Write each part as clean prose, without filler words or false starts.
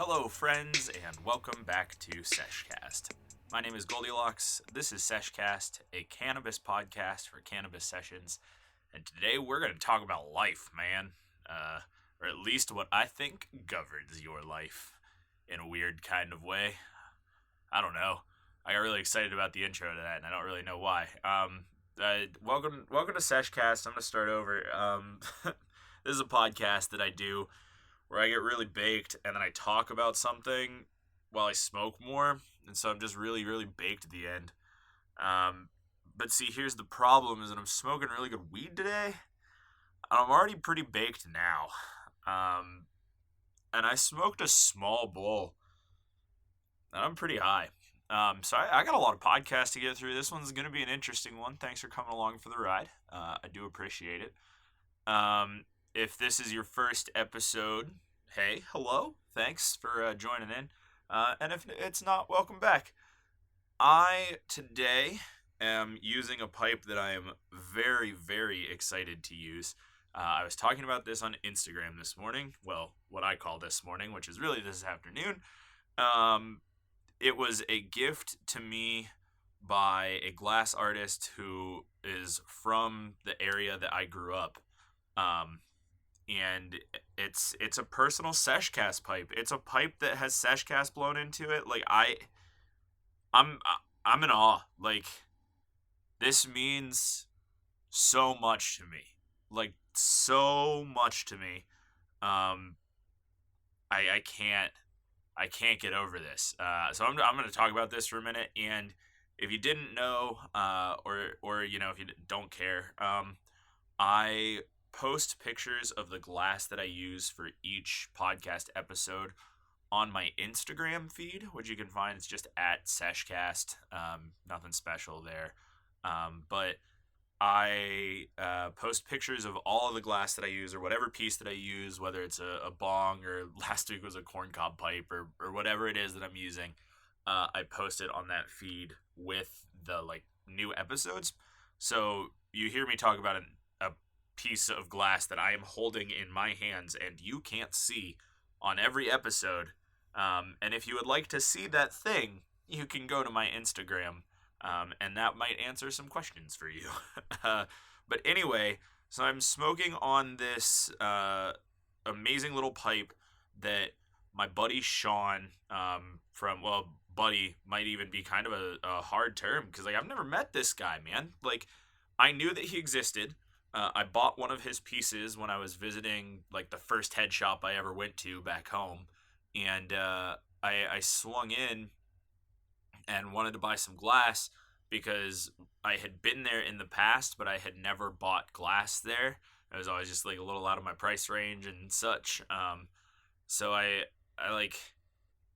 Hello, friends, and welcome back to Sesh Cast. My name is GLDLX. This is Sesh Cast, a cannabis podcast for cannabis sessions, and today we're going to talk about life, man. Or at least what I think governs your life in a weird kind of way. I don't know. I got really excited about the intro to that, and I don't really know why. Welcome to Sesh Cast. I'm going to start over. This is a podcast that I do where I get really baked and then I talk about something while I smoke more, and so I'm just really, really baked at the end. But see, here's the problem: is that I'm smoking really good weed today, and I'm already pretty baked now. And I smoked a small bowl, and I'm pretty high. So I got a lot of podcasts to get through. This one's gonna be an interesting one. Thanks for coming along for the ride. I do appreciate it. If this is your first episode, hey, hello, thanks for joining in. And if it's not, welcome back. I today am using a pipe that I am very, very excited to use. I was talking about this on Instagram this morning. Well, what I call this morning, which is really this afternoon. It was a gift to me by a glass artist who is from the area that I grew up. And it's a personal Sesh Cast pipe. It's a pipe that has Sesh Cast blown into it. Like I'm in awe. Like, this means so much to me. Like, so much to me. I can't get over this. So I'm going to talk about this for a minute. And if you didn't know, or you know, if you don't care, I post pictures of the glass that I use for each podcast episode on my Instagram feed, which you can find. It's just at SeshCast. Nothing special there. But I post pictures of all of the glass that I use, or whatever piece that I use, whether it's a bong, or last week was a corncob pipe, or whatever it is that I'm using. I post it on that feed with the new episodes. So you hear me talk about a piece of glass that I am holding in my hands and you can't see on every episode. And if you would like to see that thing, you can go to my Instagram, and that might answer some questions for you. But anyway, so I'm smoking on this amazing little pipe that my buddy Sean, buddy might even be kind of a hard term, because I've never met this guy, man. I knew that he existed. I bought one of his pieces when I was visiting the first head shop I ever went to back home, and I swung in and wanted to buy some glass because I had been there in the past, but I had never bought glass there. It was always just a little out of my price range and such. So I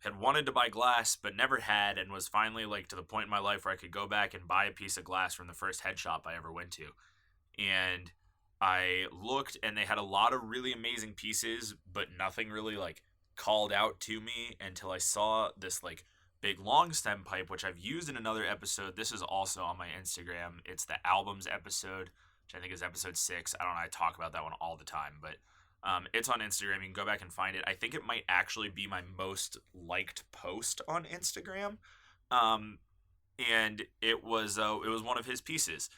had wanted to buy glass but never had, and was finally to the point in my life where I could go back and buy a piece of glass from the first head shop I ever went to. And I looked, and they had a lot of really amazing pieces, but nothing really called out to me until I saw this big long stem pipe, which I've used in another episode. This is also on my Instagram. It's the albums episode, which I think is episode 6. I don't know, I talk about that one all the time, but it's on Instagram. You can go back and find it. I think it might actually be my most liked post on Instagram. And it was one of his pieces.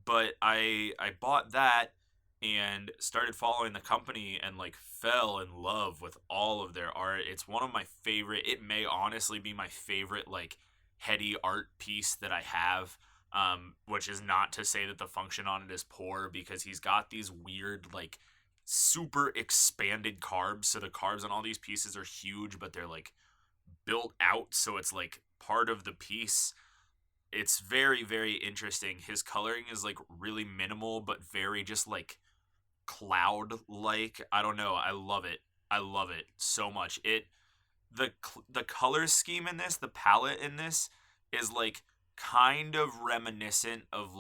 But I bought that and started following the company, and fell in love with all of their art. It's one of my favorite. It may honestly be my favorite heady art piece that I have. Which is not to say that the function on it is poor, because he's got these weird super expanded carbs. So the carbs on all these pieces are huge, but they're built out, so it's part of the piece. It's very, very interesting. His coloring is really minimal, but very just cloud-like. I don't know. I love it. I love it so much. The color scheme in this, the palette in this, is kind of reminiscent of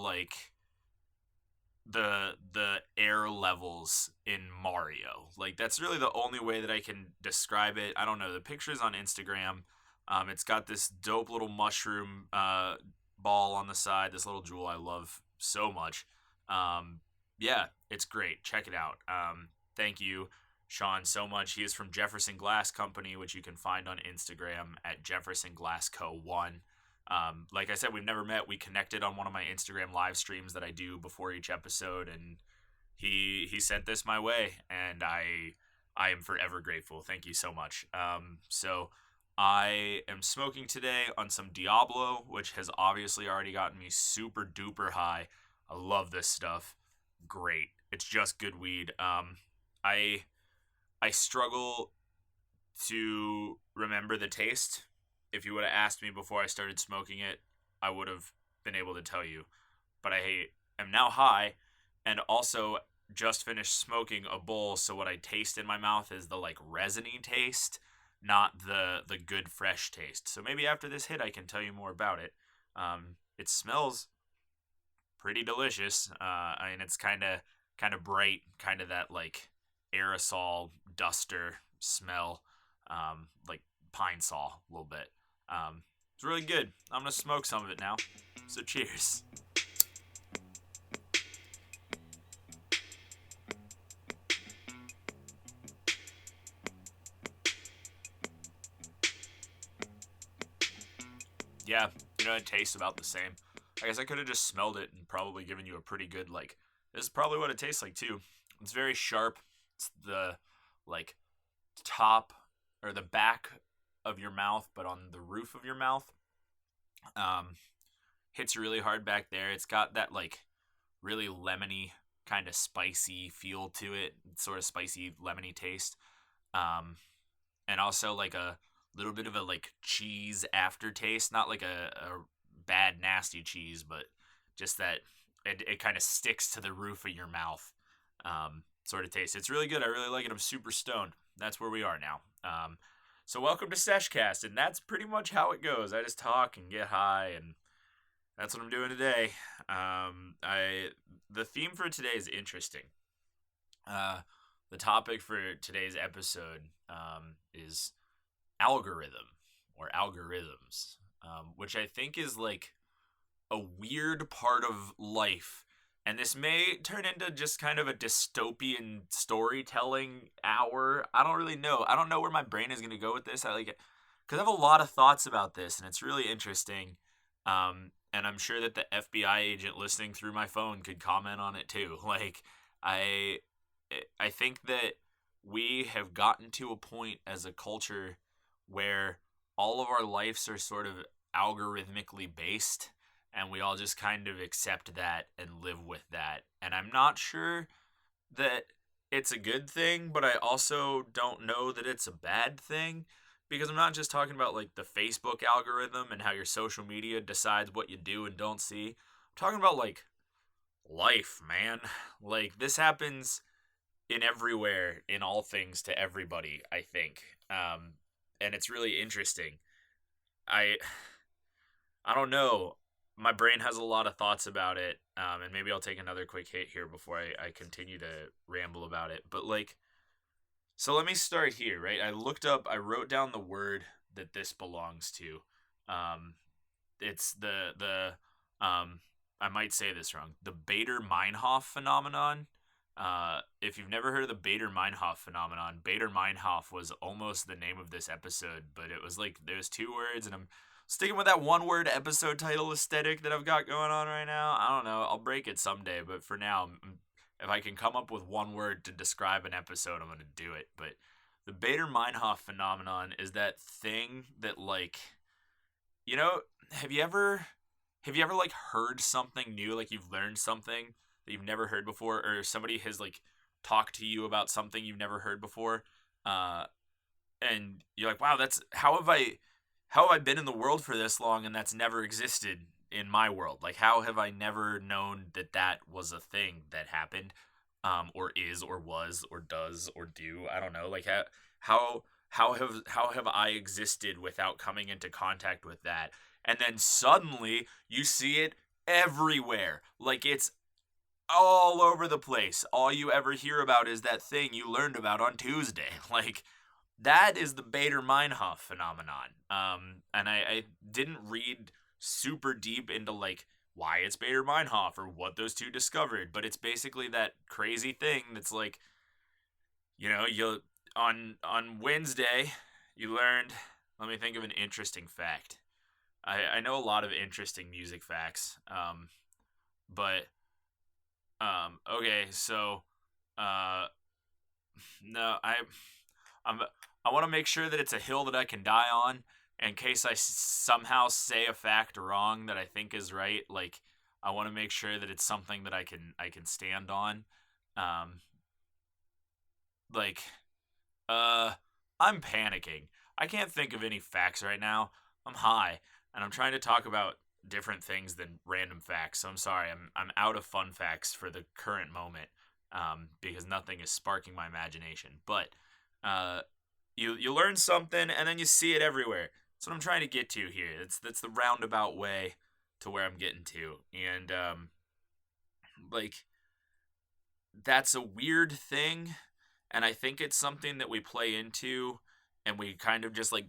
the air levels in Mario. That's really the only way that I can describe it. I don't know. The picture's on Instagram. It's got this dope little mushroom ball on the side, this little jewel I love so much. Yeah, it's great. Check it out. Thank you, Sean so much. He is from Jefferson Glass Company, which you can find on Instagram at Jefferson Glass Co. 1. Like I said, we've never met. We connected on one of my Instagram live streams that I do before each episode, and he sent this my way, and I am forever grateful. Thank you so much. So I am smoking today on some Diablo, which has obviously already gotten me super duper high. I love this stuff. Great. It's just good weed. I struggle to remember the taste. If you would have asked me before I started smoking it, I would have been able to tell you. But I am now high, and also just finished smoking a bowl, so what I taste in my mouth is the like resiny taste, not the good fresh taste. So maybe after this hit I can tell you more about it. It smells pretty delicious. I mean, it's kind of bright, kind of that like aerosol duster smell, like pine saw a little bit. It's really good. I'm gonna smoke some of it now. So cheers. Yeah, it tastes about the same. I guess I could have just smelled it and probably given you a pretty good, like, this is probably what it tastes like too. It's very sharp. It's the, like, top or the back of your mouth, but on the roof of your mouth. Hits really hard back there. It's got that, like, really lemony, kind of spicy feel to it. Sort of spicy, lemony taste. And also, like, a little bit of a like cheese aftertaste, not like a bad nasty cheese, but just that it kind of sticks to the roof of your mouth sort of taste. It's really good. I really like it. I'm super stoned. That's where we are now. So welcome to Sesh Cast, and that's pretty much how it goes. I just talk and get high, and that's what I'm doing today. The theme for today is interesting. The topic for today's episode is algorithm or algorithms, which I think is like a weird part of life, and this may turn into just kind of a dystopian storytelling hour. I don't really know. I don't know where my brain is going to go with this. I like it because I have a lot of thoughts about this, and it's really interesting. And I'm sure that the FBI agent listening through my phone could comment on it too. Like, I think that we have gotten to a point as a culture where all of our lives are sort of algorithmically based, and we all just kind of accept that and live with that. And I'm not sure that it's a good thing, but I also don't know that it's a bad thing, because I'm not just talking about like the Facebook algorithm and how your social media decides what you do and don't see. I'm talking about like life, man. Like, this happens in everywhere, in all things, to everybody, I think. And it's really interesting. I don't know. My brain has a lot of thoughts about it, and maybe I'll take another quick hit here before I continue to ramble about it. But, like, so let me start here, right? I wrote down the word that this belongs to. It's I might say this wrong, the Bader-Meinhof phenomenon. If you've never heard of the Bader-Meinhof phenomenon, Bader-Meinhof was almost the name of this episode, but it was like, there's two words, and I'm sticking with that one word episode title aesthetic that I've got going on right now. I don't know, I'll break it someday, but for now, if I can come up with one word to describe an episode, I'm going to do it. But the Bader-Meinhof phenomenon is that thing that, like, have you ever like heard something new, like you've learned something that you've never heard before, or somebody has like talked to you about something you've never heard before, and you're like, wow, that's how have I been in the world for this long and that's never existed in my world? Like, how have I never known that was a thing that happened, or is, or was, or does, or do? I don't know. Like, how have I existed without coming into contact with that? And then suddenly you see it everywhere. Like, it's all over the place. All you ever hear about is that thing you learned about on Tuesday. Like, that is the Bader-Meinhof phenomenon. And I didn't read super deep into, like, why it's Bader-Meinhof or what those two discovered, but it's basically that crazy thing that's like, you'll on Wednesday you learned. Let me think of an interesting fact. I know a lot of interesting music facts. But okay, so uh, no, I'm I want to make sure that it's a hill that I can die on in case I somehow say a fact wrong that I think is right. Like I want to make sure that it's something that I can stand on. Um, like uh, I'm panicking. I can't think of any facts right now. I'm high and I'm trying to talk about different things than random facts. So I'm sorry. I'm out of fun facts for the current moment because nothing is sparking my imagination. But uh, you learn something and then you see it everywhere. That's what I'm trying to get to here. That's the roundabout way to where I'm getting to, and like that's a weird thing, and I think it's something that we play into, and we kind of just like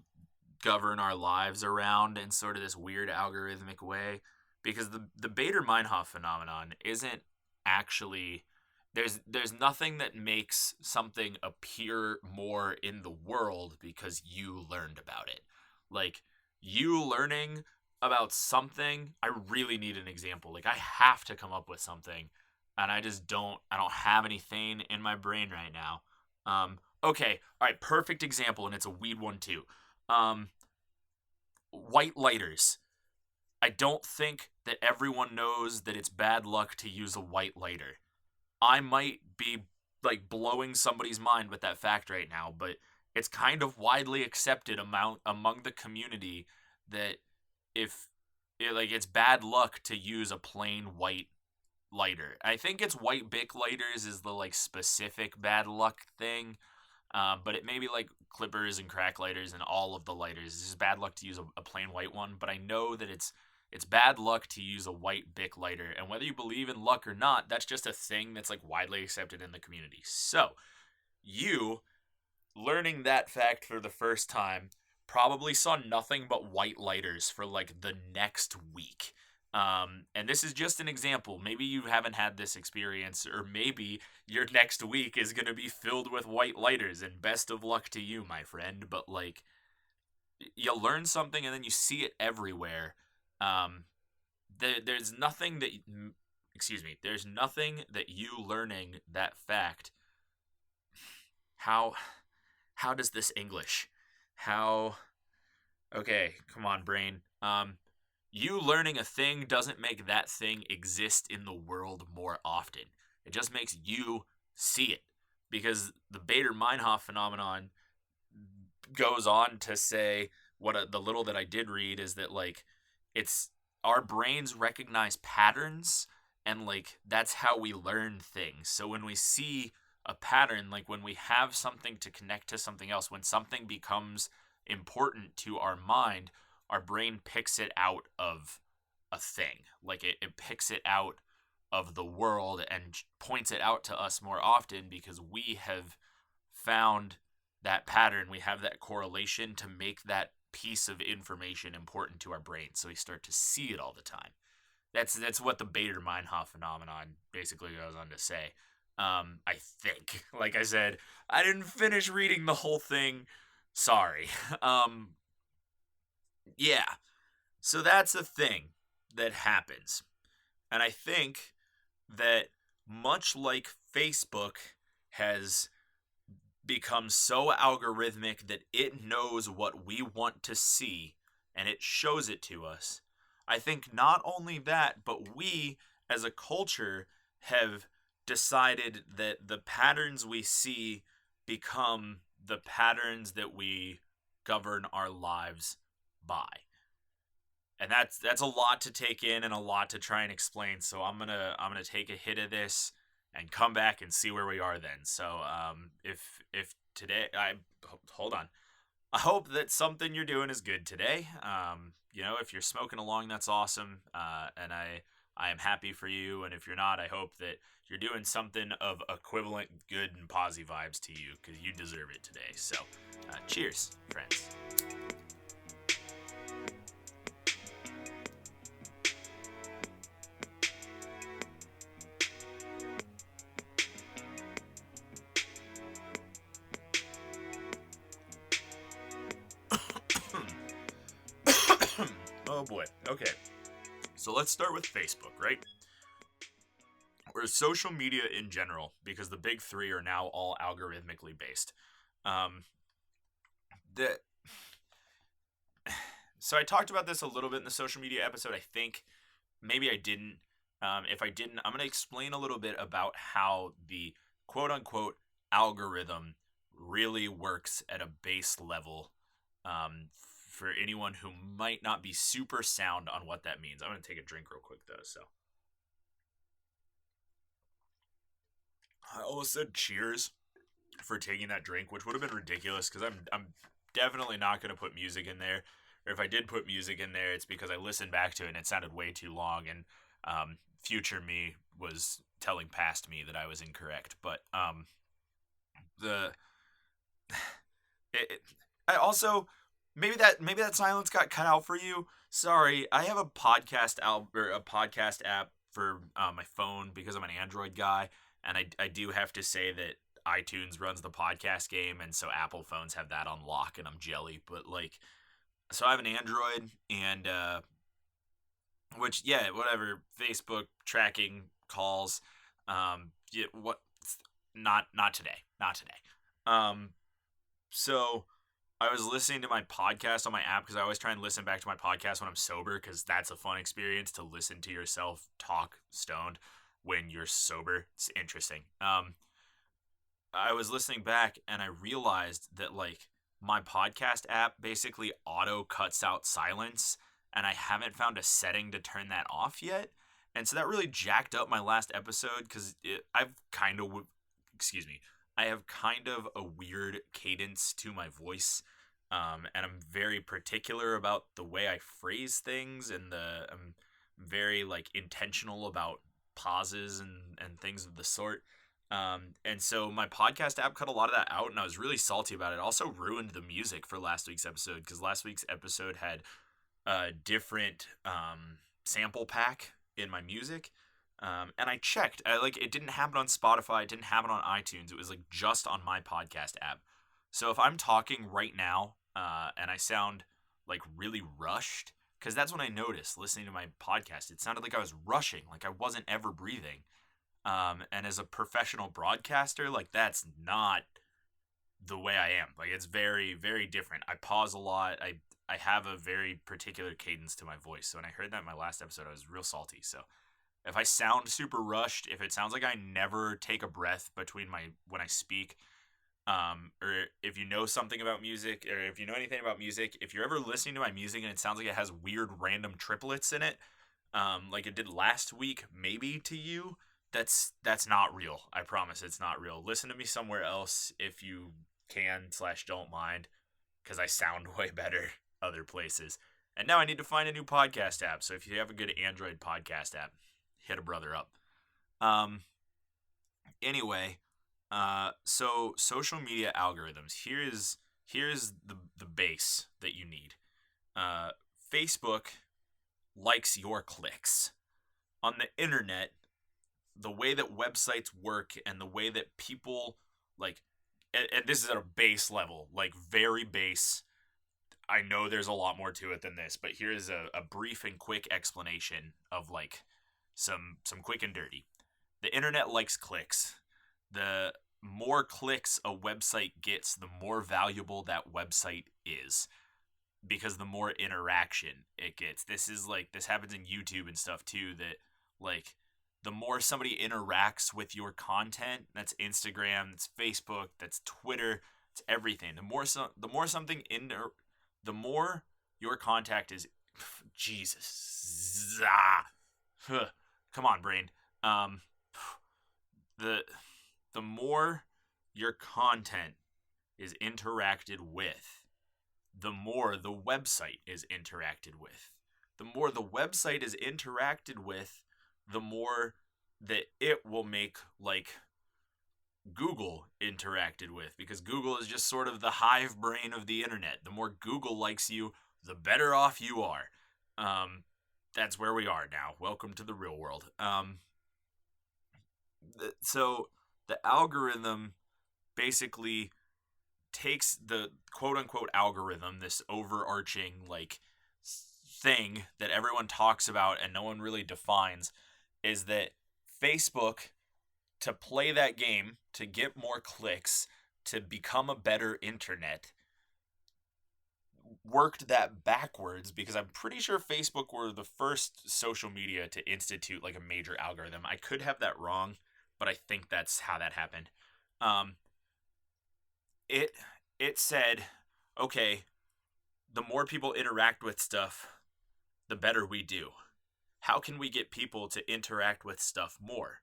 govern our lives around in sort of this weird algorithmic way, because the Bader Meinhof phenomenon isn't actually there's nothing that makes something appear more in the world because you learned about it. Like you learning about something, I really need an example. Like I have to come up with something and I don't have anything in my brain right now. Okay, all right, perfect example, and it's a weed one too. Um, White lighters. I don't think that everyone knows that it's bad luck to use a white lighter. I might be like blowing somebody's mind with that fact right now, but it's kind of widely accepted among the community that if it's bad luck to use a plain white lighter. I think it's white Bic lighters is the like specific bad luck thing. But it may be like clippers and crack lighters and all of the lighters. It's just bad luck to use a plain white one. But I know that it's bad luck to use a white Bic lighter. And whether you believe in luck or not, that's just a thing that's like widely accepted in the community. So you learning that fact for the first time probably saw nothing but white lighters for like the next week. And this is just an example. Maybe you haven't had this experience, or maybe your next week is going to be filled with white lighters, and best of luck to you, my friend. But, like, you learn something and then you see it everywhere. Um, there's nothing that, there's nothing that you learning that fact. How, how does this English? How, okay, come on, brain. You learning a thing doesn't make that thing exist in the world more often. It just makes you see it. Because the Bader Meinhof phenomenon goes on to say the little that I did read is that like it's our brains recognize patterns, and like that's how we learn things. So when we see a pattern, like when we have something to connect to something else, when something becomes important to our mind, our brain picks it out of a thing. Like it picks it out of the world and points it out to us more often because we have found that pattern. We have that correlation to make that piece of information important to our brain. So we start to see it all the time. That's what the Bader Meinhof phenomenon basically goes on to say. I think. Like I said, I didn't finish reading the whole thing. Sorry. Yeah. So that's a thing that happens. And I think that much like Facebook has become so algorithmic that it knows what we want to see and it shows it to us, I think not only that, but we as a culture have decided that the patterns we see become the patterns that we govern our lives by. And that's a lot to take in and a lot to try and explain. So I'm gonna take a hit of this and come back and see where we are then. So if today hold on, I hope that something you're doing is good today. If you're smoking along, that's awesome. And I am happy for you. And if you're not, I hope that you're doing something of equivalent good and positive vibes to you because you deserve it today. So cheers, friends. Okay, so let's start with Facebook, right? Or social media in general, because the big three are now all algorithmically based. Um, the so I talked about this a little bit in the social media episode. I think maybe I didn't. If I didn't, I'm going to explain a little bit about how the quote unquote algorithm really works at a base level, for anyone who might not be super sound on what that means. I'm going to take a drink real quick though. So I almost said cheers for taking that drink, which would have been ridiculous because I'm definitely not going to put music in there. Or if I did put music in there, it's because I listened back to it and it sounded way too long, and future me was telling past me that I was incorrect. But the it, I also maybe that silence got cut out for you. Sorry, I have a podcast app for my phone because I'm an Android guy, and I do have to say that iTunes runs the podcast game, and so Apple phones have that on lock, and I'm jelly. But like, so I have an Android, and which yeah, whatever, Facebook tracking calls, yeah, what, not today, not today. Um, so I was listening to my podcast on my app because I always try and listen back to my podcast when I'm sober because that's a fun experience to listen to yourself talk stoned when you're sober. It's interesting. I was listening back and I realized that like my podcast app basically auto cuts out silence, and I haven't found a setting to turn that off yet. And so that really jacked up my last episode because excuse me, I have kind of a weird cadence to my voice. And I'm very particular about the way I phrase things, and I'm very like intentional about pauses and things of the sort. And so my podcast app cut a lot of that out, and I was really salty about it. It also ruined the music for last week's episode because last week's episode had a different sample pack in my music. And I checked. It didn't happen on Spotify. It didn't happen on iTunes. It was like just on my podcast app. So if I'm talking right now and I sound like really rushed, because that's what I noticed listening to my podcast. It sounded like I was rushing, like I wasn't ever breathing. And as a professional broadcaster, like that's not the way I am. Like it's very, very different. I pause a lot. I have a very particular cadence to my voice. So when I heard that in my last episode, I was real salty. So if I sound super rushed, if it sounds like I never take a breath between when I speak, or if you know something about music, or if you know anything about music, if you're ever listening to my music and it sounds like it has weird random triplets in it, like it did last week, maybe to you, that's not real. I promise it's not real. Listen to me somewhere else if you can/don't mind, because I sound way better other places. And now I need to find a new podcast app. So if you have a good Android podcast app, hit a brother up. Anyway, so social media algorithms. Here's the base that you need. Facebook likes your clicks. On the internet, the way that websites work and the way that people like, and this is at a base level, like very base. I know there's a lot more to it than this, but here's a brief and quick explanation of like some quick and dirty. The internet likes clicks. The more clicks a website gets, the more valuable that website is, because the more interaction it gets. This happens in YouTube and stuff too, that like the more somebody interacts with your content, that's Instagram, that's Facebook, that's Twitter, it's everything. The more your contact is, Jesus. Come on, brain. The more your content is interacted with, the more the website is interacted with. The more the website is interacted with, the more that it will make like Google interacted with, because Google is just sort of the hive brain of the internet. The more Google likes you, the better off you are. That's where we are now. Welcome to the real world. So the algorithm basically takes the quote unquote algorithm, this overarching like thing that everyone talks about and no one really defines is that Facebook, to play that game, to get more clicks, to become a better internet, worked that backwards, because I'm pretty sure Facebook were the first social media to institute like a major algorithm. I could have that wrong, but I think that's how that happened. Um, it it said, okay, the more people interact with stuff, the better we do. How can we get people to interact with stuff more?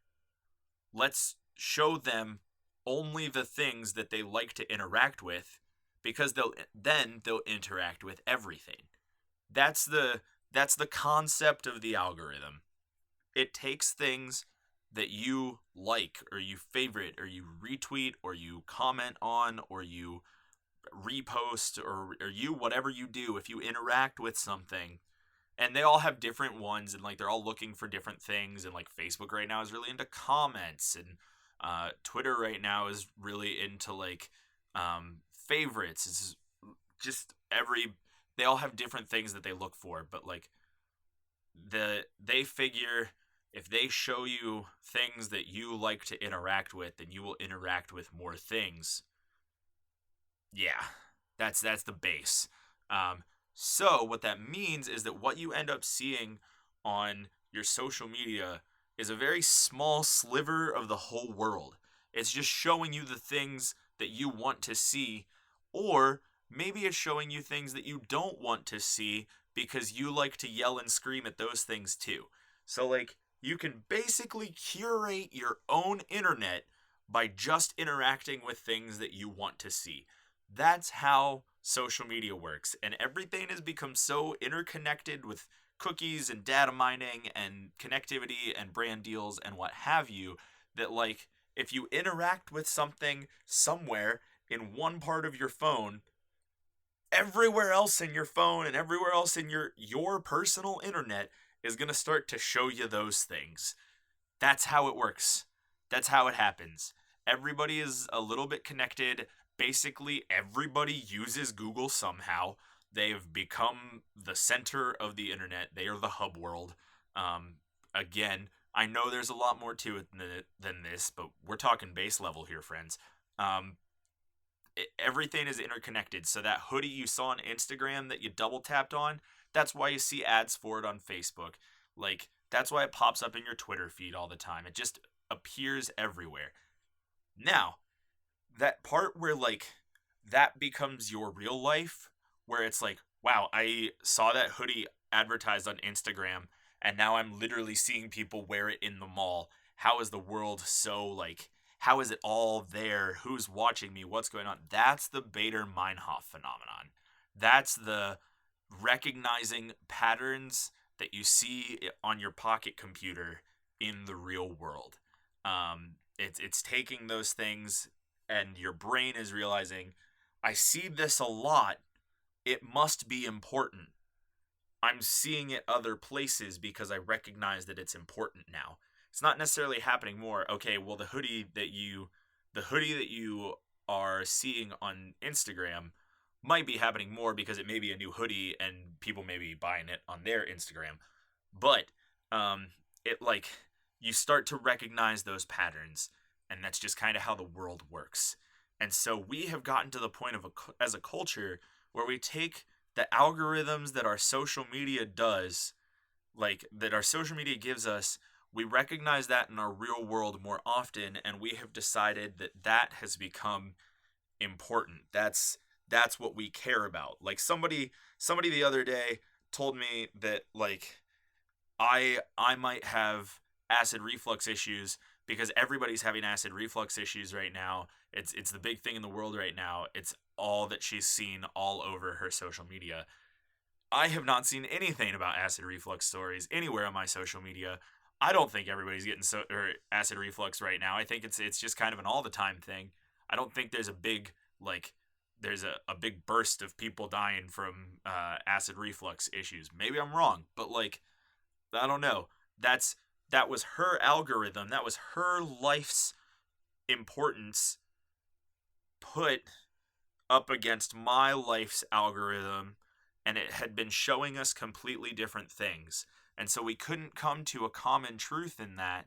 Let's show them only the things that they like to interact with, because they'll interact with everything. That's the concept of the algorithm. It takes things that you like, or you favorite, or you retweet, or you comment on, or you repost, or you, whatever you do, if you interact with something, and they all have different ones, and like they're all looking for different things, and like Facebook right now is really into comments, and Twitter right now is really into like favorites. It's just they all have different things that they look for, but like they figure if they show you things that you like to interact with, then you will interact with more things. Yeah, that's the base. So what that means is that what you end up seeing on your social media is a very small sliver of the whole world. It's just showing you the things that you want to see, or maybe it's showing you things that you don't want to see because you like to yell and scream at those things too. So like you can basically curate your own internet by just interacting with things that you want to see. That's how social media works, and everything has become so interconnected with cookies and data mining and connectivity and brand deals and what have you, that like if you interact with something somewhere in one part of your phone, everywhere else in your phone and everywhere else in your personal internet is going to start to show you those things. That's how it works. That's how it happens. Everybody is a little bit connected. Basically, everybody uses Google somehow. They've become the center of the internet. They are the hub world. Again, I know there's a lot more to it than this, but we're talking base level here, friends. Everything is interconnected. So that hoodie you saw on Instagram that you double tapped on, that's why you see ads for it on Facebook. Like, that's why it pops up in your Twitter feed all the time. It just appears everywhere. Now, that part where like that becomes your real life, where it's like, wow, I saw that hoodie advertised on Instagram and now I'm literally seeing people wear it in the mall. How is the world so like, how is it all there? Who's watching me? What's going on? That's the Bader-Meinhof phenomenon. That's the recognizing patterns that you see on your pocket computer in the real world. It's taking those things, and your brain is realizing, I see this a lot. It must be important. I'm seeing it other places because I recognize that it's important now. It's not necessarily happening more. Okay, well the hoodie that you are seeing on Instagram might be happening more because it may be a new hoodie and people may be buying it on their Instagram. But it like you start to recognize those patterns, and that's just kind of how the world works. And so we have gotten to the point as a culture where we take the algorithms that our social media does, like that our social media gives us, we recognize that in our real world more often, and we have decided that has become important. That's what we care about. Like somebody the other day told me that like I might have acid reflux issues because everybody's having acid reflux issues right now. It's the big thing in the world right now. It's all that she's seen all over her social media. I have not seen anything about acid reflux stories anywhere on my social media. I don't think everybody's getting acid reflux right now. I think it's just kind of an all the time thing. I don't think there's a big big burst of people dying from acid reflux issues. Maybe I'm wrong, but like I don't know. That was her algorithm. That was her life's importance put up against my life's algorithm, and it had been showing us completely different things. And so we couldn't come to a common truth in that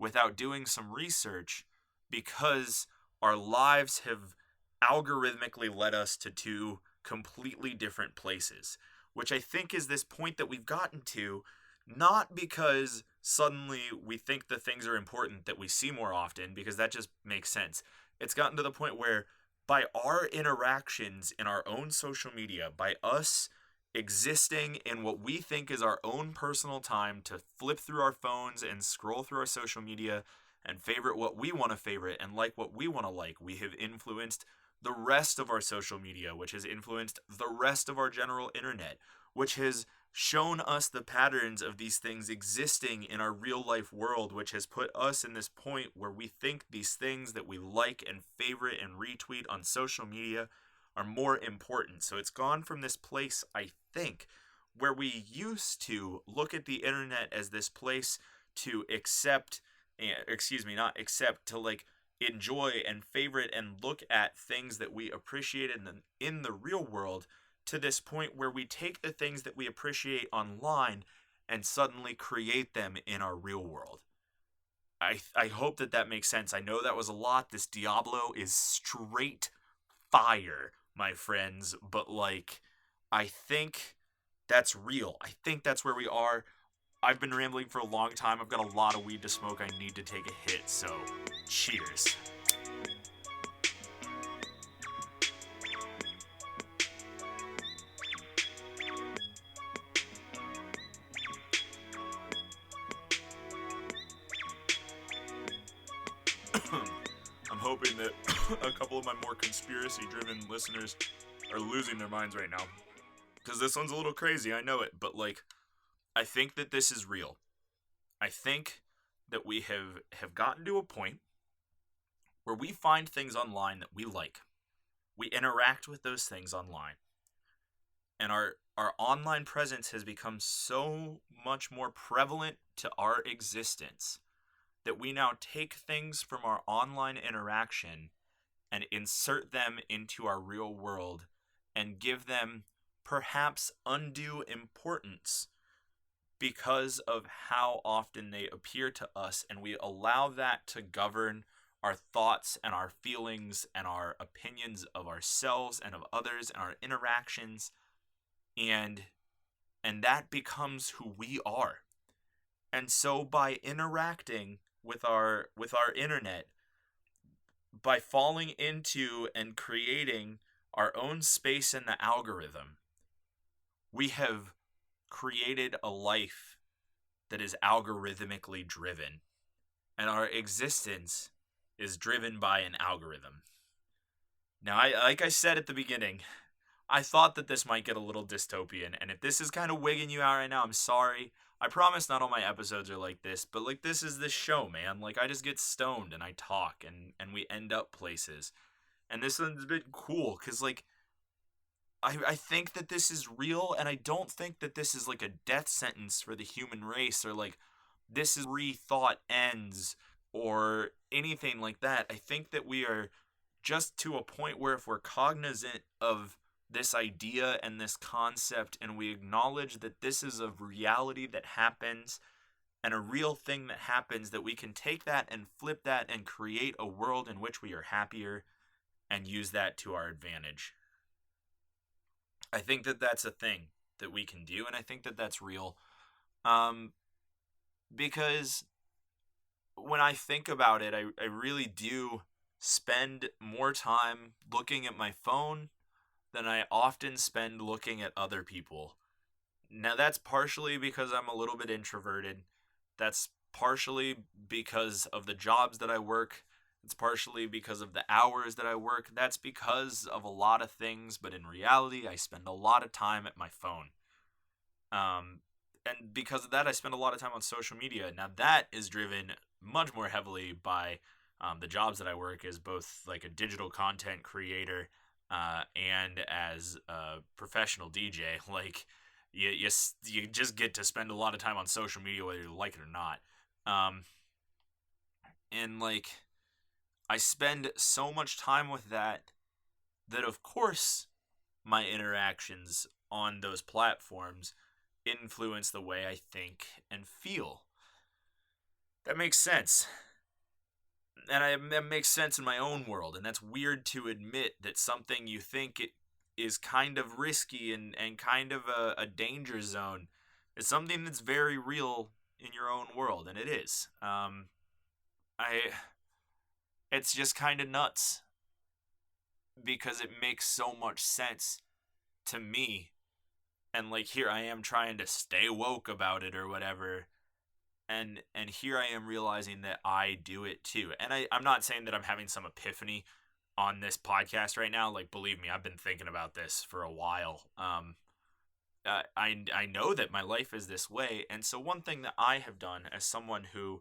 without doing some research, because our lives have algorithmically led us to two completely different places, which I think is this point that we've gotten to, not because suddenly we think the things are important that we see more often, because that just makes sense. It's gotten to the point where, by our interactions in our own social media, by us existing in what we think is our own personal time to flip through our phones and scroll through our social media and favorite what we want to favorite and like what we want to like, we have influenced the rest of our social media, which has influenced the rest of our general internet, which has shown us the patterns of these things existing in our real life world, which has put us in this point where we think these things that we like and favorite and retweet on social media are more important. So it's gone from this place, I think, where we used to look at the internet as this place to to like enjoy and favorite and look at things that we appreciate in the real world, to this point where we take the things that we appreciate online and suddenly create them in our real world. I hope that makes sense. I know that was a lot. This Diablo is straight fire, my friends, but like, I think that's real. I think that's where we are. I've been rambling for a long time. I've got a lot of weed to smoke. I need to take a hit, so cheers. I'm hoping that a couple of my more conspiracy-driven listeners are losing their minds right now, because this one's a little crazy, I know it, but like, I think that this is real. I think that we have gotten to a point where we find things online that we like. We interact with those things online. And our online presence has become so much more prevalent to our existence that we now take things from our online interaction and insert them into our real world and give them perhaps undue importance because of how often they appear to us, and we allow that to govern our thoughts and our feelings and our opinions of ourselves and of others and our interactions, and that becomes who we are. And so by interacting with our internet, by falling into and creating our own space in the algorithm, we have created a life that is algorithmically driven, and our existence is driven by an algorithm. Now, like I said at the beginning, I thought that this might get a little dystopian, and if this is kind of wigging you out right now, I'm sorry. I promise not all my episodes are like this, but like, this is this show, man. Like, I just get stoned and I talk, and we end up places. And this one's been cool, because like, I think that this is real, and I don't think that this is like a death sentence for the human race, or like, this is where thought ends, or anything like that. I think that we are just to a point where, if we're cognizant of this idea and this concept, and we acknowledge that this is a reality that happens and a real thing that happens, that we can take that and flip that and create a world in which we are happier and use that to our advantage. I think that that's a thing that we can do, and I think that that's real. Because when I think about it, I really do spend more time looking at my phone than I often spend looking at other people. Now, that's partially because I'm a little bit introverted. That's partially because of the jobs that I work. It's partially because of the hours that I work. That's because of a lot of things, but in reality, I spend a lot of time at my phone. And because of that, I spend a lot of time on social media. Now, that is driven much more heavily by the jobs that I work as both like a digital content creator and as a professional DJ. Like, you just get to spend a lot of time on social media whether you like it or not. And like, I spend so much time with that of course my interactions on those platforms influence the way I think and feel. That makes sense. And that makes sense in my own world, and that's weird to admit that something you think it is kind of risky and kind of a danger zone is something that's very real in your own world, and it is. I It's just kind of nuts because it makes so much sense to me, and like here I am trying to stay woke about it or whatever, and here I am realizing that I do it too. And I'm not saying that I'm having some epiphany on this podcast right now. Like, believe me, I've been thinking about this for a while. I know that my life is this way, and so one thing that I have done as someone who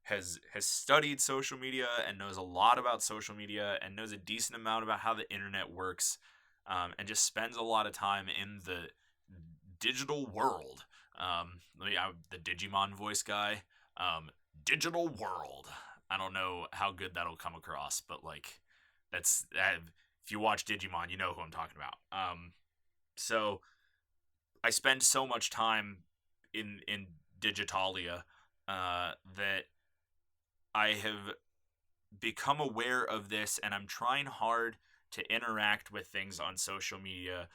has studied social media and knows a lot about social media and knows a decent amount about how the internet works, and just spends a lot of time in the digital world. The Digimon voice guy. Digital world. I don't know how good that'll come across, but like, that's that. If you watch Digimon, you know who I'm talking about. So I spend so much time in digitalia that I have become aware of this, and I'm trying hard to interact with things on social media,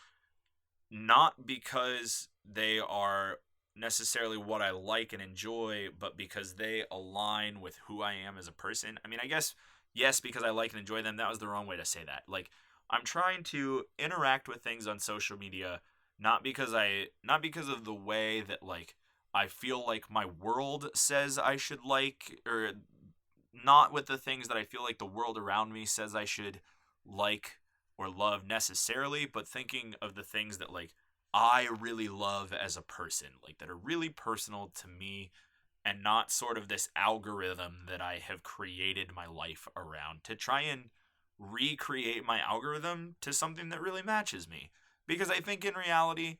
not because they are necessarily what I like and enjoy, but because they align with who I am as a person. I mean, I guess, yes, because I like and enjoy them. That was the wrong way to say that. Like, I'm trying to interact with things on social media, not because of the way that, like, I feel like my world says I should like, or not with the things that I feel like the world around me says I should like or love necessarily, but thinking of the things that, like, I really love as a person, like, that are really personal to me, and not sort of this algorithm that I have created my life around to try and recreate my algorithm to something that really matches me. Because I think in reality,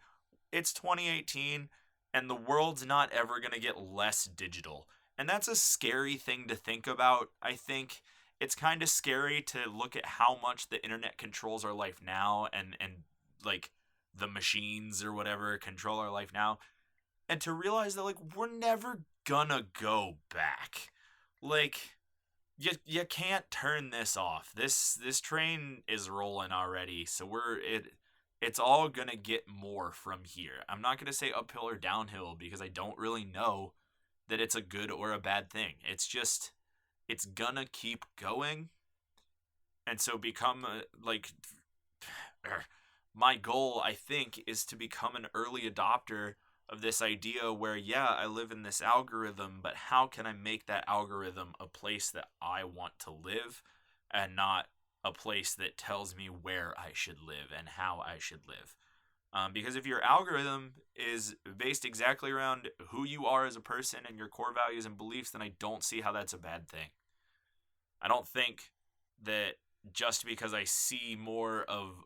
it's 2018 and the world's not ever going to get less digital. And that's a scary thing to think about. I think it's kind of scary to look at how much the internet controls our life now, and like the machines or whatever control our life now, and to realize that, like, we're never gonna go back. Like, you can't turn this off. This train is rolling already, so it's all gonna get more from here. I'm not gonna say uphill or downhill because I don't really know that it's a good or a bad thing. It's gonna keep going. And so my goal, I think, is to become an early adopter of this idea where, yeah, I live in this algorithm, but how can I make that algorithm a place that I want to live, and not a place that tells me where I should live and how I should live? Because if your algorithm is based exactly around who you are as a person and your core values and beliefs, then I don't see how that's a bad thing. I don't think that just because I see more of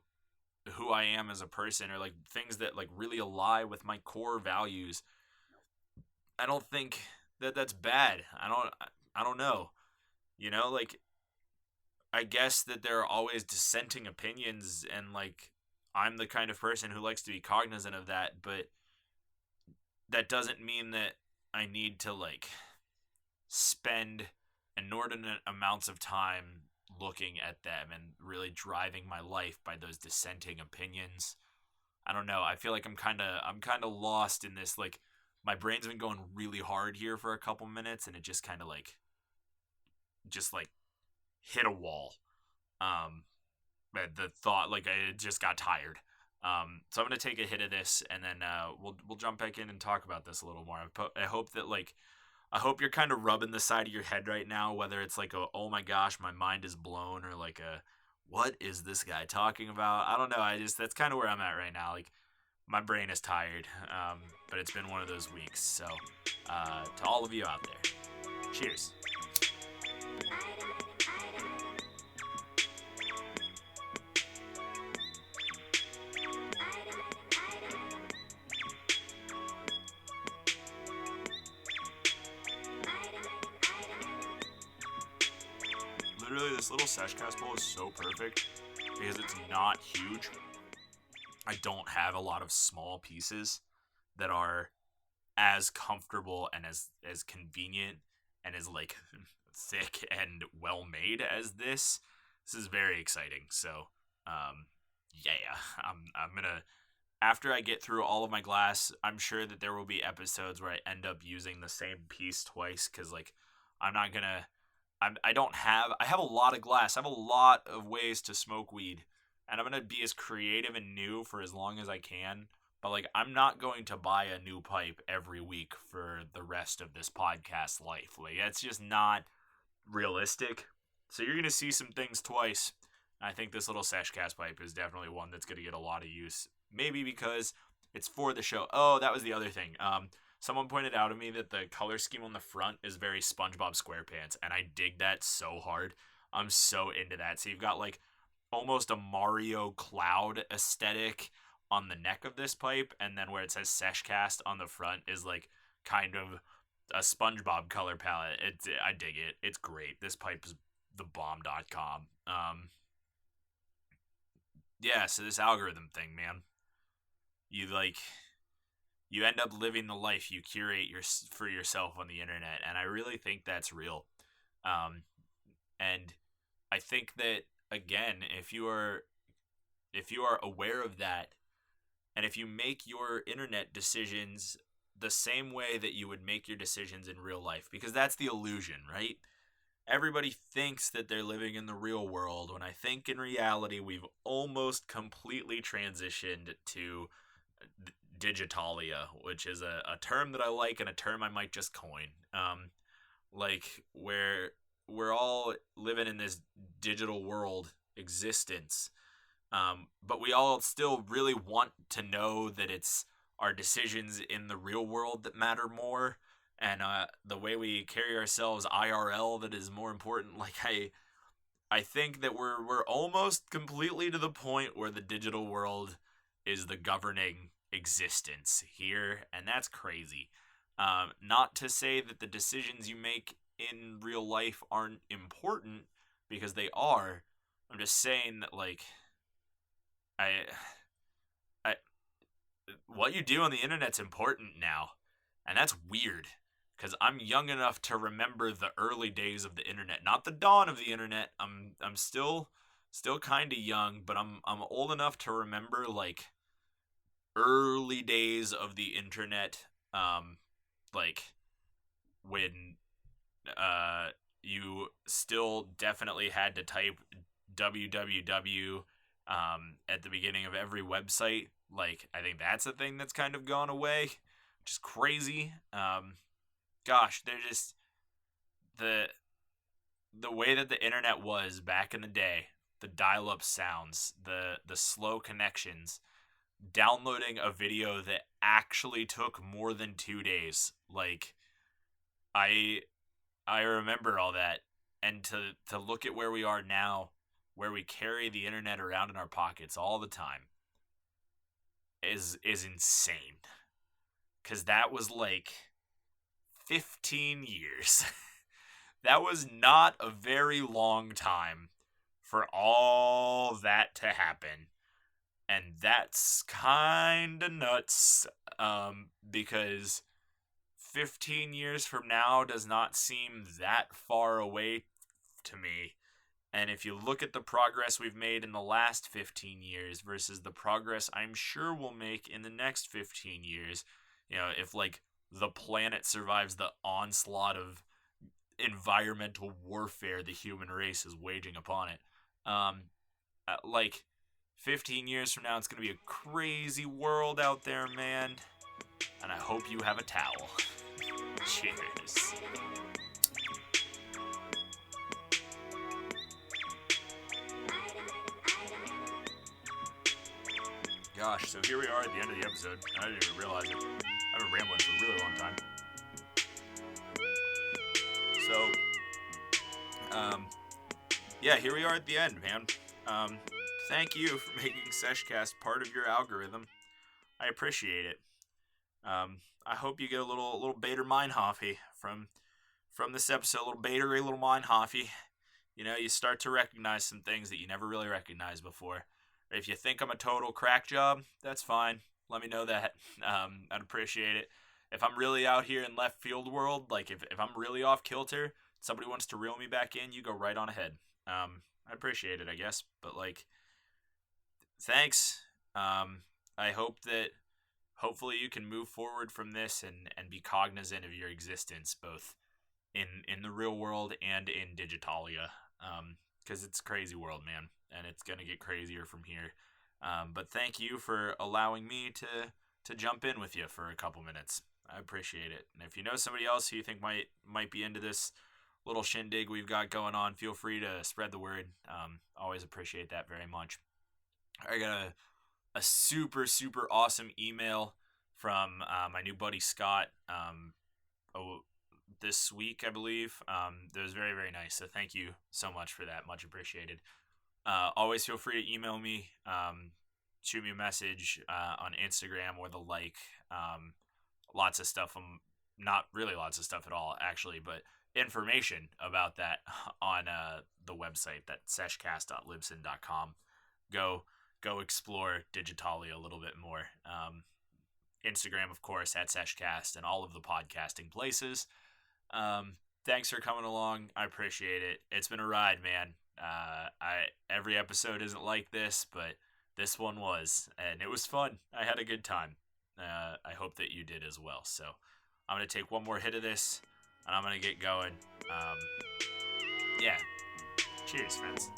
who I am as a person, or like things that like really align with my core values, I don't think that that's bad. I don't know. Like, I guess that there are always dissenting opinions, and like, I'm the kind of person who likes to be cognizant of that, but that doesn't mean that I need to, like, spend inordinate amounts of time looking at them and really driving my life by those dissenting opinions. I don't know. I feel like I'm kind of lost in this. Like, my brain's been going really hard here for a couple minutes, and it just kind of like hit a wall. But the thought, like, I just got tired. So I'm gonna take a hit of this, and then we'll jump back in and talk about this a little more. I hope you're kind of rubbing the side of your head right now, whether it's like a, oh my gosh, my mind is blown, or like a, what is this guy talking about? I don't know. That's kind of where I'm at right now. Like, my brain is tired, but it's been one of those weeks. So to all of you out there, cheers. Literally, this little Sesh Cast bowl is so perfect because it's not huge, I don't have a lot of small pieces that are as comfortable and as convenient and as like thick and well made as this. This is very exciting. So, yeah, I'm gonna, after I get through all of my glass, I'm sure that there will be episodes where I end up using the same piece twice, because like I'm not gonna I have a lot of glass. I have a lot of ways to smoke weed, and I'm gonna be as creative and new for as long as I can. But like, I'm not going to buy a new pipe every week for the rest of this podcast life. Like, that's just not realistic. So you're gonna see some things twice. I think this little Sesh Cast pipe is definitely one that's gonna get a lot of use. Maybe because it's for the show. Oh, that was the other thing. Someone pointed out to me that the color scheme on the front is very SpongeBob SquarePants, and I dig that so hard. I'm so into that. So you've got like almost a Mario Cloud aesthetic on the neck of this pipe, and then where it says Sesh Cast on the front is like kind of a SpongeBob color palette. I dig it. It's great. This pipe is thebomb.com. Yeah, so this algorithm thing, man. You like you end up living the life you curate for yourself on the internet, and I really think that's real. Um, and I think that, again, if you are aware of that, and if you make your internet decisions the same way that you would make your decisions in real life, because that's the illusion, right? Everybody thinks that they're living in the real world, when I think in reality we've almost completely transitioned to digitalia, which is a term that I like and a term I might just coin. Like, where we're all living in this digital world existence, but we all still really want to know that it's our decisions in the real world that matter more, and the way we carry ourselves IRL that is more important. Like, I think that we're almost completely to the point where the digital world is the governing existence here, and that's crazy. Not to say that the decisions you make in real life aren't important, because they are. I'm just saying that, like, I, I, what you do on the internet's important now, and that's weird. Because I'm young enough to remember the early days of the internet, not the dawn of the internet. I'm still kind of young, but I'm old enough to remember like early days of the internet, like when you still definitely had to type www at the beginning of every website. Like, I think that's a thing that's kind of gone away, which is crazy. Gosh, they're just the way that the internet was back in the day, the dial-up sounds, the slow connections, downloading a video that actually took more than 2 days. Like, I remember all that, and to look at where we are now, where we carry the internet around in our pockets all the time, is insane. Cause that was like 15 years. That was not a very long time for all that to happen. And that's kind of nuts, because 15 years from now does not seem that far away to me. And if you look at the progress we've made in the last 15 years versus the progress I'm sure we'll make in the next 15 years, if like the planet survives the onslaught of environmental warfare the human race is waging upon it, like 15 years from now, it's going to be a crazy world out there, man. And I hope you have a towel. Cheers. Gosh, so here we are at the end of the episode. I didn't even realize it. I've been rambling for a really long time. So, yeah, here we are at the end, man. Thank you for making Seshcast part of your algorithm. I appreciate it. I hope you get a little Bader Meinhofe from this episode. A little Badery, a little Meinhofe. You start to recognize some things that you never really recognized before. If you think I'm a total crack job, that's fine. Let me know that. I'd appreciate it. If I'm really out here in left field world, like if I'm really off kilter, somebody wants to reel me back in, you go right on ahead. I appreciate it, I guess. But like, thanks. I hope that hopefully you can move forward from this and be cognizant of your existence, both in the real world and in digitalia. Because it's a crazy world, man, and it's gonna get crazier from here. But thank you for allowing me to jump in with you for a couple minutes. I appreciate it. And if you know somebody else who you think might be into this little shindig we've got going on, feel free to spread the word. Always appreciate that very much. I got a super super awesome email from my new buddy Scott. This week, I believe. That was very, very nice. So thank you so much for that. Much appreciated. Always feel free to email me. Shoot me a message on Instagram or the like. Lots of stuff. Not really lots of stuff at all, actually, but information about that on the website, that seshcast.libsyn.com. Go explore digitalia a little bit more. Instagram, of course, at Seshcast and all of the podcasting places. Thanks for coming along. I appreciate it. It's been a ride, man. Every episode isn't like this, but this one was, and it was fun. I had a good time. I hope that you did as well. So I'm going to take one more hit of this, and I'm going to get going. Yeah. Cheers, friends.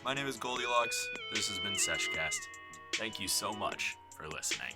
My name is GLDLX. This has been Sesh Cast. Thank you so much for listening.